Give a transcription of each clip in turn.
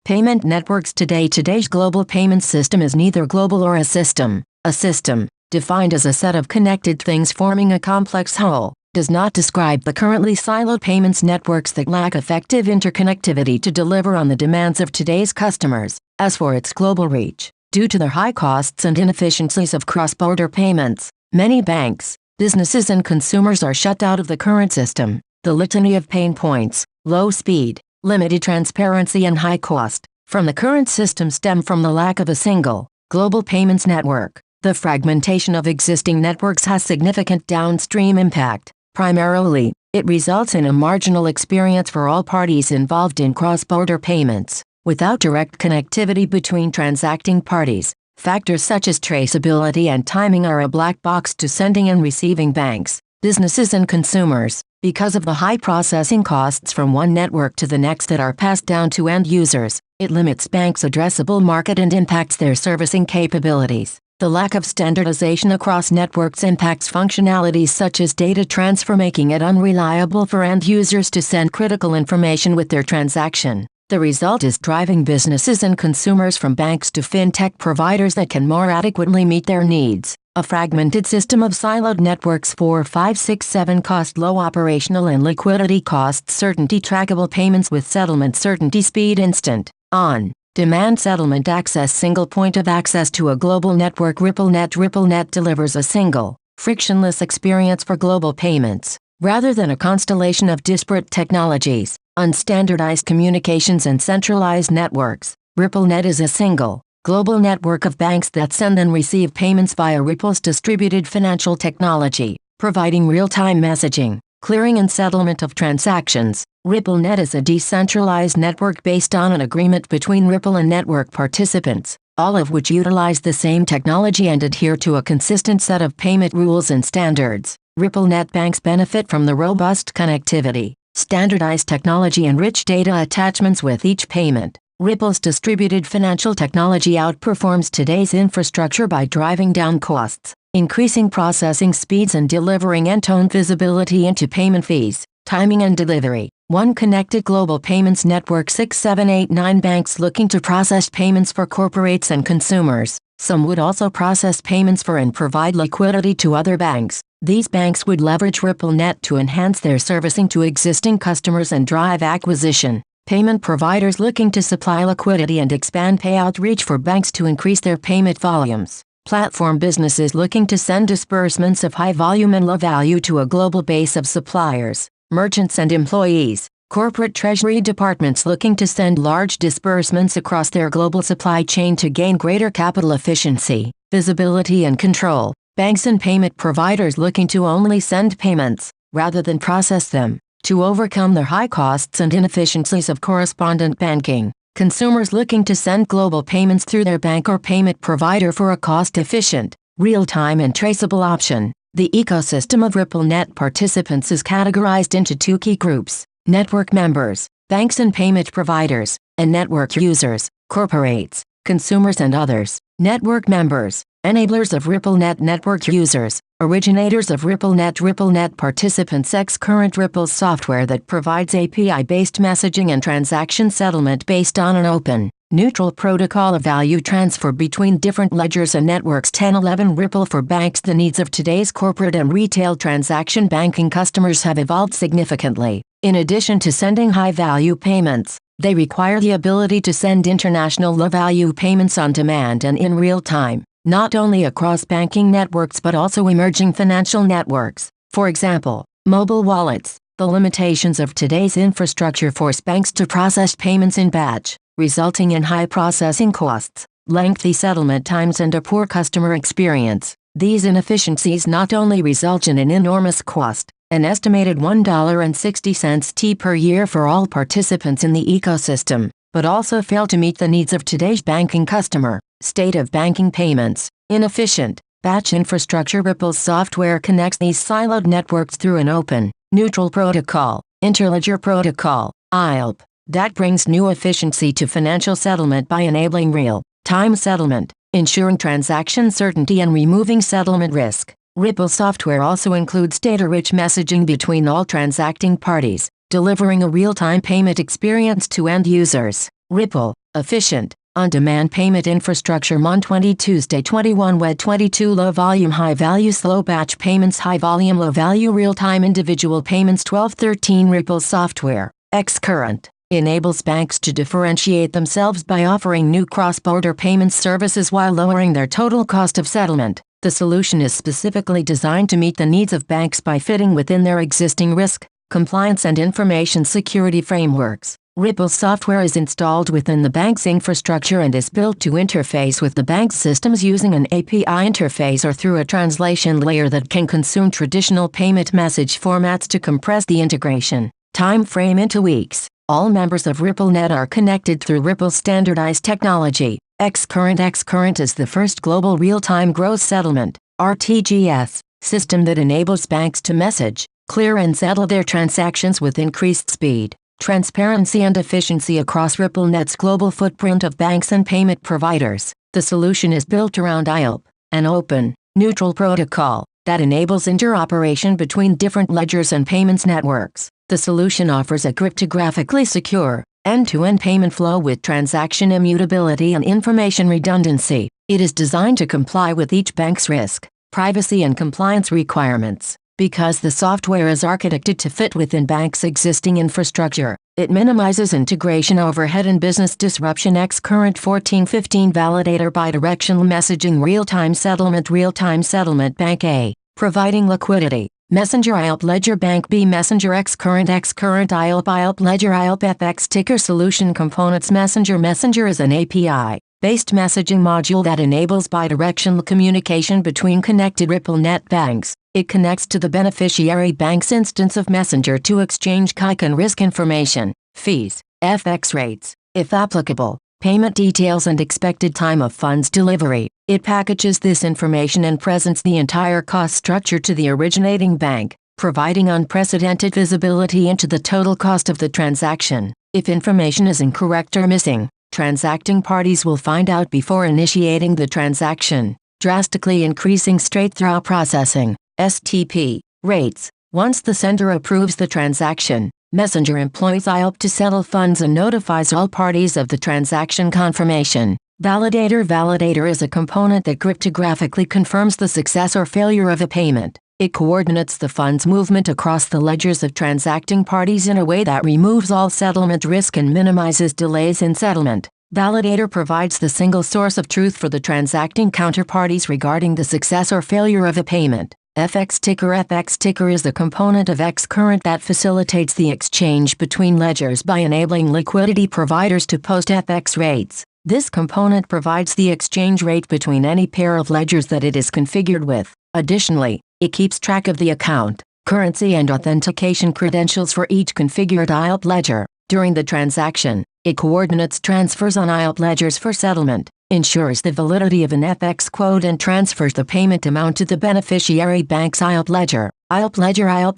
Payment networks today. Today's global payment system is neither global or a system. A system, defined as a set of connected things forming a complex whole, does not describe the currently siloed payments networks that lack effective interconnectivity to deliver on the demands of today's customers. As for its global reach, due to the high costs and inefficiencies of cross-border payments, many banks, businesses and consumers are shut out of the current system. The litany of pain points, low speed, limited transparency and high cost, from the current system stem from the lack of a single, global payments network. The fragmentation of existing networks has significant downstream impact. Primarily, it results in a marginal experience for all parties involved in cross-border payments. Without direct connectivity between transacting parties, factors such as traceability and timing are a black box to sending and receiving banks, businesses and consumers. Because of the high processing costs from one network to the next that are passed down to end users, it limits banks' addressable market and impacts their servicing capabilities. The lack of standardization across networks impacts functionalities such as data transfer, making it unreliable for end users to send critical information with their transaction. The result is driving businesses and consumers from banks to fintech providers that can more adequately meet their needs. A fragmented system of siloed networks 4, 5, 6, 7 cost low operational and liquidity costs, certainty, trackable payments with settlement certainty, speed, instant, on-demand settlement, access, single point of access to a global network. RippleNet. RippleNet delivers a single, frictionless experience for global payments. Rather than a constellation of disparate technologies, unstandardized communications and centralized networks, RippleNet is a single, global network of banks that send and receive payments via Ripple's distributed financial technology, providing real-time messaging, clearing and settlement of transactions. RippleNet is a decentralized network based on an agreement between Ripple and network participants, all of which utilize the same technology and adhere to a consistent set of payment rules and standards. RippleNet banks benefit from the robust connectivity, standardized technology and rich data attachments with each payment. Ripple's distributed financial technology outperforms today's infrastructure by driving down costs, increasing processing speeds and delivering end-to-end visibility into payment fees, timing and delivery. One connected global payments network. 6, 7, 8, 9 banks looking to process payments for corporates and consumers. Some would also process payments for and provide liquidity to other banks. These banks would leverage RippleNet to enhance their servicing to existing customers and drive acquisition. Payment providers looking to supply liquidity and expand payout reach for banks to increase their payment volumes. Platform businesses looking to send disbursements of high volume and low value to a global base of suppliers, merchants and employees. Corporate treasury departments looking to send large disbursements across their global supply chain to gain greater capital efficiency, visibility and control. Banks and payment providers looking to only send payments, rather than process them, to overcome the high costs and inefficiencies of correspondent banking. Consumers looking to send global payments through their bank or payment provider for a cost-efficient, real-time and traceable option. The ecosystem of RippleNet participants is categorized into two key groups: network members, banks and payment providers, and network users, corporates, consumers and others. Network members, enablers of RippleNet. Network users, originators of RippleNet. RippleNet participants. XCurrent, Ripple's software that provides API-based messaging and transaction settlement based on an open, neutral protocol of value transfer between different ledgers and networks. 1011 Ripple for banks. The needs of today's corporate and retail transaction banking customers have evolved significantly. In addition to sending high-value payments, they require the ability to send international low-value payments on demand and in real time, not only across banking networks but also emerging financial networks. For example, mobile wallets. The limitations of today's infrastructure force banks to process payments in batch, resulting in high processing costs, lengthy settlement times and a poor customer experience. These inefficiencies not only result in an enormous cost, an estimated $1.60 per year for all participants in the ecosystem, but also fail to meet the needs of today's banking customer. State of banking payments. Inefficient, batch infrastructure. Ripple's software connects these siloed networks through an open, neutral protocol, interledger protocol, ILP, that brings new efficiency to financial settlement by enabling real-time settlement, ensuring transaction certainty and removing settlement risk. Ripple software also includes data-rich messaging between all transacting parties, delivering a real-time payment experience to end users. Ripple, efficient, on-demand payment infrastructure. Mon 20 Tuesday 21 Wed 22 Low volume high value slow batch payments high volume low value real-time individual payments 12-13 Ripple software, XCurrent, enables banks to differentiate themselves by offering new cross-border payment services while lowering their total cost of settlement. The solution is specifically designed to meet the needs of banks by fitting within their existing risk, compliance and information security frameworks. Ripple software is installed within the bank's infrastructure and is built to interface with the bank's systems using an API interface or through a translation layer that can consume traditional payment message formats to compress the integration time frame into weeks. All members of RippleNet are connected through Ripple standardized technology. XCurrent is the first global real-time gross settlement (RTGS) system that enables banks to message, clear and settle their transactions with increased speed, transparency and efficiency across RippleNet's global footprint of banks and payment providers. The solution is built around IOP, an open, neutral protocol that enables interoperation between different ledgers and payments networks. The solution offers a cryptographically secure, end-to-end payment flow with transaction immutability and information redundancy. It is designed to comply with each bank's risk, privacy and compliance requirements. Because the software is architected to fit within banks' existing infrastructure, it minimizes integration overhead and business disruption. XCurrent 1415 Validator Bidirectional Messaging Real-Time Settlement Bank A, providing liquidity. Messenger IOP Ledger Bank B Messenger XCurrent IOP Ledger IOP FX Ticker Solution Components Messenger is an API-based messaging module that enables bidirectional communication between connected RippleNet banks. It connects to the beneficiary bank's instance of Messenger to exchange KYC and risk information, fees, FX rates, if applicable, payment details and expected time of funds delivery. It packages this information and presents the entire cost structure to the originating bank, providing unprecedented visibility into the total cost of the transaction. If information is incorrect or missing, transacting parties will find out before initiating the transaction, drastically increasing straight-through processing (STP) rates. Once the sender approves the transaction, Messenger employs IOP to settle funds and notifies all parties of the transaction confirmation. Validator is a component that cryptographically confirms the success or failure of a payment. It coordinates the funds movement across the ledgers of transacting parties in a way that removes all settlement risk and minimizes delays in settlement. Validator provides the single source of truth for the transacting counterparties regarding the success or failure of a payment. FX Ticker is the component of XCurrent that facilitates the exchange between ledgers by enabling liquidity providers to post FX rates. This component provides the exchange rate between any pair of ledgers that it is configured with. Additionally, it keeps track of the account, currency and authentication credentials for each configured IOP ledger. During the transaction, it coordinates transfers on IOP ledgers for settlement, ensures the validity of an FX quote and transfers the payment amount to the beneficiary bank's IOP ledger. IOP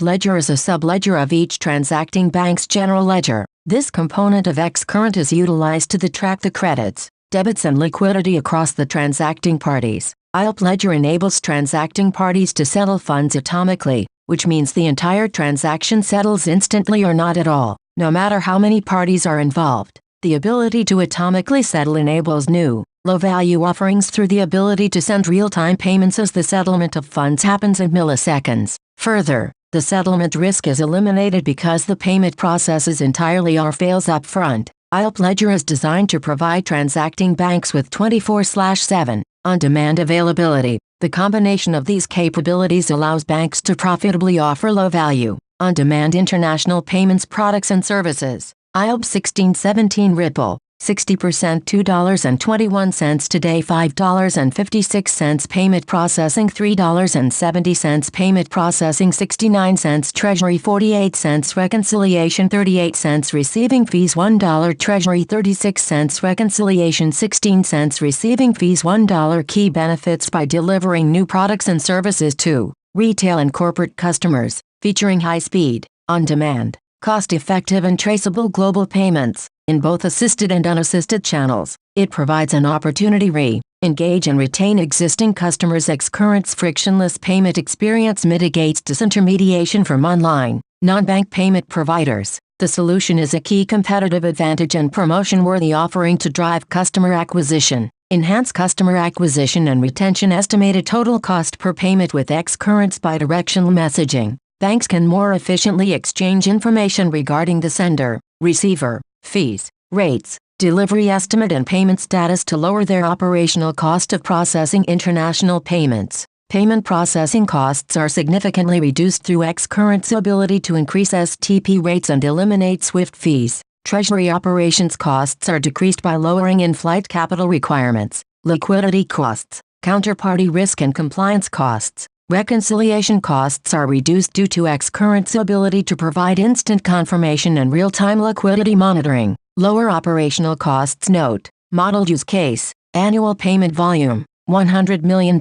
ledger is a subledger of each transacting bank's general ledger. This component of XCurrent is utilized to track the credits, debits and liquidity across the transacting parties. IOP ledger enables transacting parties to settle funds atomically, which means the entire transaction settles instantly or not at all, no matter how many parties are involved. The ability to atomically settle enables new, low-value offerings through the ability to send real-time payments as the settlement of funds happens in milliseconds. Further, the settlement risk is eliminated because the payment processes entirely or fails up front. IOP Ledger is designed to provide transacting banks with 24/7 on-demand availability. The combination of these capabilities allows banks to profitably offer low-value, on-demand international payments products and services. IOP 1617 Ripple, 60% $2.21 today $5.56 payment processing $3.70 payment processing 69 cents Treasury 48 cents reconciliation 38 cents receiving fees $1 Treasury 36 cents reconciliation 16 cents receiving fees $1 Key benefits by delivering new products and services to retail and corporate customers, featuring high-speed, on-demand, cost-effective and traceable global payments in both assisted and unassisted channels. It provides an opportunity to engage and retain existing customers. XCurrent's frictionless payment experience mitigates disintermediation from online Non-bank payment providers. The solution is a key competitive advantage and promotion-worthy offering to drive customer acquisition. Enhance customer acquisition and retention. Estimated total cost per payment with XCurrent's bidirectional messaging. Banks can more efficiently exchange information regarding the sender, receiver, fees, rates, delivery estimate and payment status to lower their operational cost of processing international payments. Payment processing costs are significantly reduced through XCurrent's ability to increase STP rates and eliminate SWIFT fees. Treasury operations costs are decreased by lowering in-flight capital requirements, liquidity costs, counterparty risk and compliance costs. Reconciliation costs are reduced due to XCurrent's ability to provide instant confirmation and real-time liquidity monitoring. Lower operational costs. Note: model use case, annual payment volume, $100 million.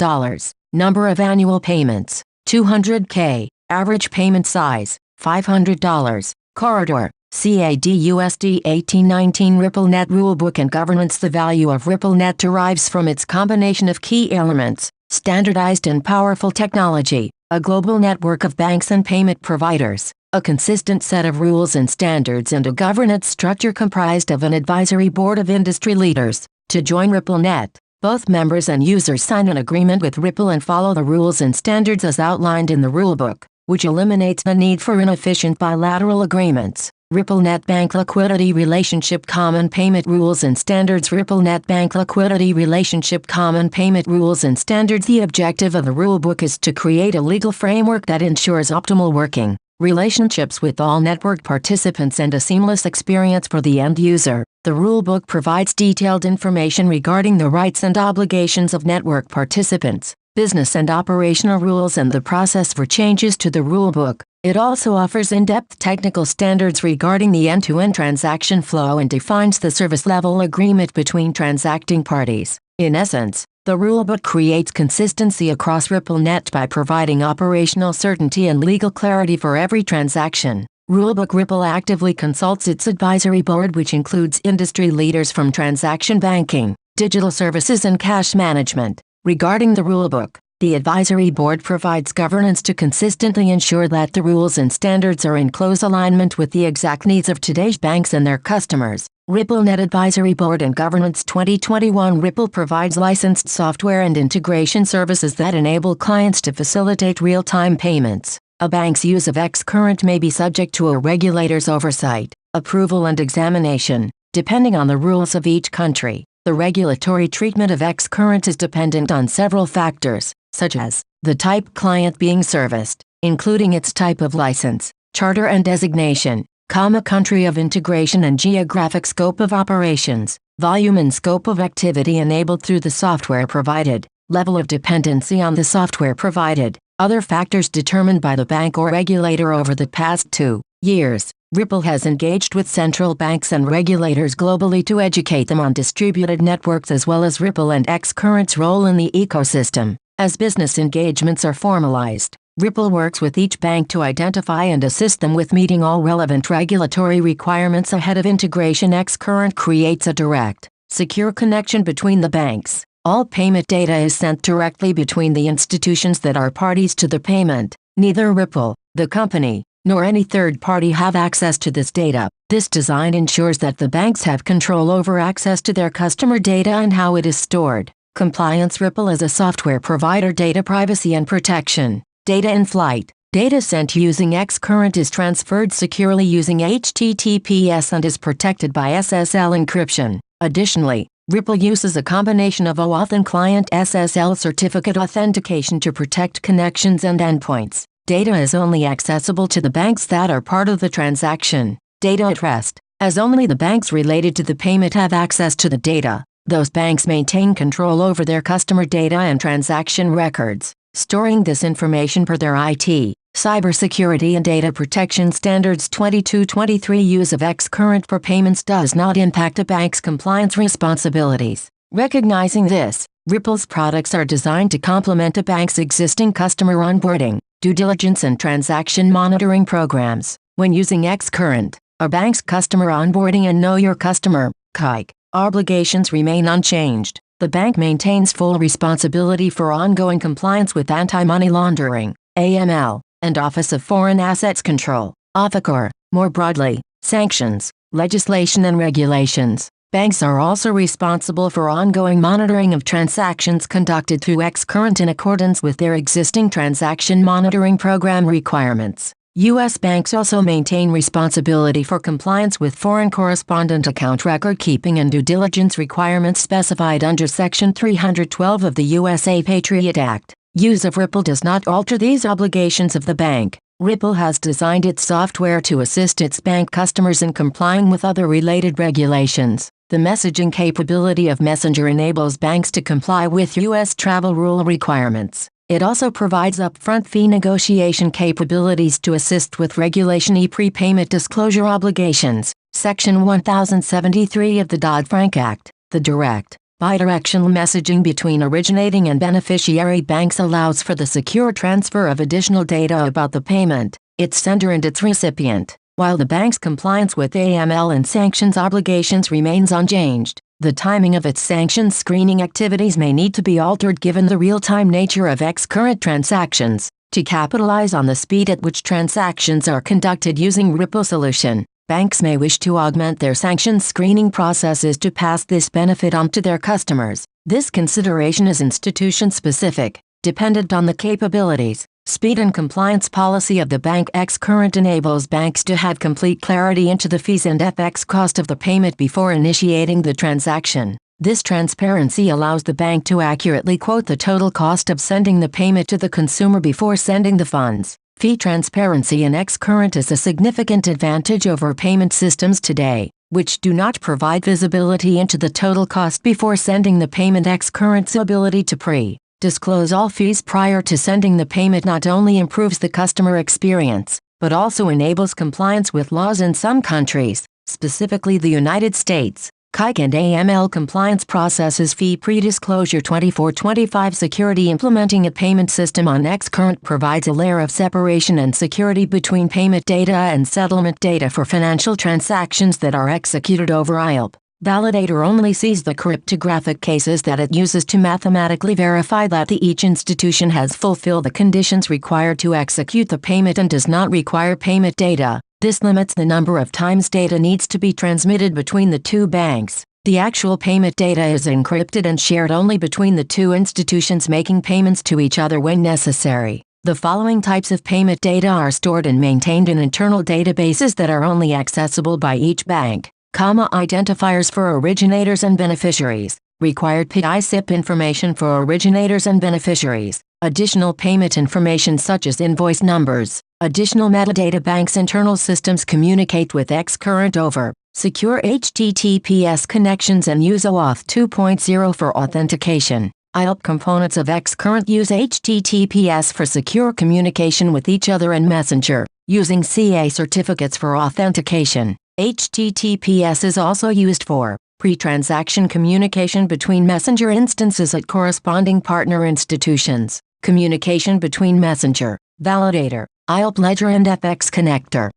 Number of annual payments, 200K. Average payment size, $500. Corridor, CAD/USD 1819. RippleNet Rulebook and Governance. The value of RippleNet derives from its combination of key elements: standardized and powerful technology, a global network of banks and payment providers, a consistent set of rules and standards, and a governance structure comprised of an advisory board of industry leaders. To join RippleNet, both members and users sign an agreement with Ripple and follow the rules and standards as outlined in the Rulebook, which eliminates the need for inefficient bilateral agreements. RippleNet Bank Liquidity Relationship. Common Payment Rules and Standards. RippleNet Bank Liquidity Relationship. Common Payment Rules and Standards. The objective of the Rulebook is to create a legal framework that ensures optimal working relationships with all network participants and a seamless experience for the end user. The Rulebook provides detailed information regarding the rights and obligations of network participants, business and operational rules, and the process for changes to the Rulebook. It also offers in-depth technical standards regarding the end-to-end transaction flow and defines the service-level agreement between transacting parties. In essence, the Rulebook creates consistency across RippleNet by providing operational certainty and legal clarity for every transaction. Rulebook. Ripple actively consults its advisory board, which includes industry leaders from transaction banking, digital services, and cash management. Regarding the Rulebook, the advisory board provides governance to consistently ensure that the rules and standards are in close alignment with the exact needs of today's banks and their customers. RippleNet Advisory Board and Governance. 2021. Ripple provides licensed software and integration services that enable clients to facilitate real-time payments. A bank's use of XCurrent may be subject to a regulator's oversight, approval, and examination, depending on the rules of each country. The regulatory treatment of XCurrent is dependent on several factors, such as the type client being serviced, including its type of license, charter and designation, country of integration and geographic scope of operations, volume and scope of activity enabled through the software provided, level of dependency on the software provided, other factors determined by the bank or regulator. Over the past 2 years, Ripple has engaged with central banks and regulators globally to educate them on distributed networks as well as Ripple and XCurrent's role in the ecosystem. As business engagements are formalized, Ripple works with each bank to identify and assist them with meeting all relevant regulatory requirements ahead of integration. XCurrent creates a direct, secure connection between the banks. All payment data is sent directly between the institutions that are parties to the payment. Neither Ripple, the company, nor any third party have access to this data. This design ensures that the banks have control over access to their customer data and how it is stored. Compliance. Ripple is a software provider. Data privacy and protection. Data in flight. Data sent using XCurrent is transferred securely using HTTPS and is protected by SSL encryption. Additionally, Ripple uses a combination of OAuth and client SSL certificate authentication to protect connections and endpoints. Data is only accessible to the banks that are part of the transaction. Data at rest. As only the banks related to the payment have access to the data, those banks maintain control over their customer data and transaction records, storing this information per their IT, cybersecurity and data protection standards. 2223 Use of XCurrent for payments does not impact a bank's compliance responsibilities. Recognizing this, Ripple's products are designed to complement a bank's existing customer onboarding, due diligence and transaction monitoring programs. When using XCurrent, a bank's customer onboarding and Know Your Customer (CUC) obligations remain unchanged. The bank maintains full responsibility for ongoing compliance with anti-money laundering (AML) and Office of Foreign Assets Control Or, more broadly, sanctions, legislation and regulations. Banks are also responsible for ongoing monitoring of transactions conducted through XCurrent in accordance with their existing transaction monitoring program requirements. U.S. banks also maintain responsibility for compliance with foreign correspondent account record-keeping and due diligence requirements specified under Section 312 of the USA Patriot Act. Use of Ripple does not alter these obligations of the bank. Ripple has designed its software to assist its bank customers in complying with other related regulations. The messaging capability of Messenger enables banks to comply with U.S. travel rule requirements. It also provides upfront fee negotiation capabilities to assist with Regulation E prepayment disclosure obligations, Section 1073 of the Dodd-Frank Act. The direct, bidirectional messaging between originating and beneficiary banks allows for the secure transfer of additional data about the payment, its sender and its recipient, while the bank's compliance with AML and sanctions obligations remains unchanged. The timing of its sanctions screening activities may need to be altered given the real-time nature of XCurrent transactions. To capitalize on the speed at which transactions are conducted using Ripple solution, banks may wish to augment their sanctions screening processes to pass this benefit on to their customers. This consideration is institution-specific, dependent on the capabilities, speed and compliance policy of the bank. XCurrent enables banks to have complete clarity into the fees and FX cost of the payment before initiating the transaction. This transparency allows the bank to accurately quote the total cost of sending the payment to the consumer before sending the funds. Fee transparency in XCurrent is a significant advantage over payment systems today, which do not provide visibility into the total cost before sending the payment. XCurrent's ability to disclose all fees prior to sending the payment not only improves the customer experience, but also enables compliance with laws in some countries, specifically the United States. CIC and AML compliance processes fee pre-disclosure. 2425 Security. Implementing a payment system on XCurrent provides a layer of separation and security between payment data and settlement data for financial transactions that are executed over ILP. Validator only sees the cryptographic cases that it uses to mathematically verify that each institution has fulfilled the conditions required to execute the payment and does not require payment data. This limits the number of times data needs to be transmitted between the two banks. The actual payment data is encrypted and shared only between the two institutions making payments to each other when necessary. The following types of payment data are stored and maintained in internal databases that are only accessible by each bank. Identifiers for originators and beneficiaries, required PICIP information for originators and beneficiaries, additional payment information such as invoice numbers, additional metadata. Banks' internal systems communicate with XCurrent over secure HTTPS connections and use OAuth 2.0 for authentication. ILP components of XCurrent use HTTPS for secure communication with each other and Messenger, using CA certificates for authentication. HTTPS is also used for pre-transaction communication between Messenger instances at corresponding partner institutions, communication between Messenger, Validator, ILP Ledger and FX Connector,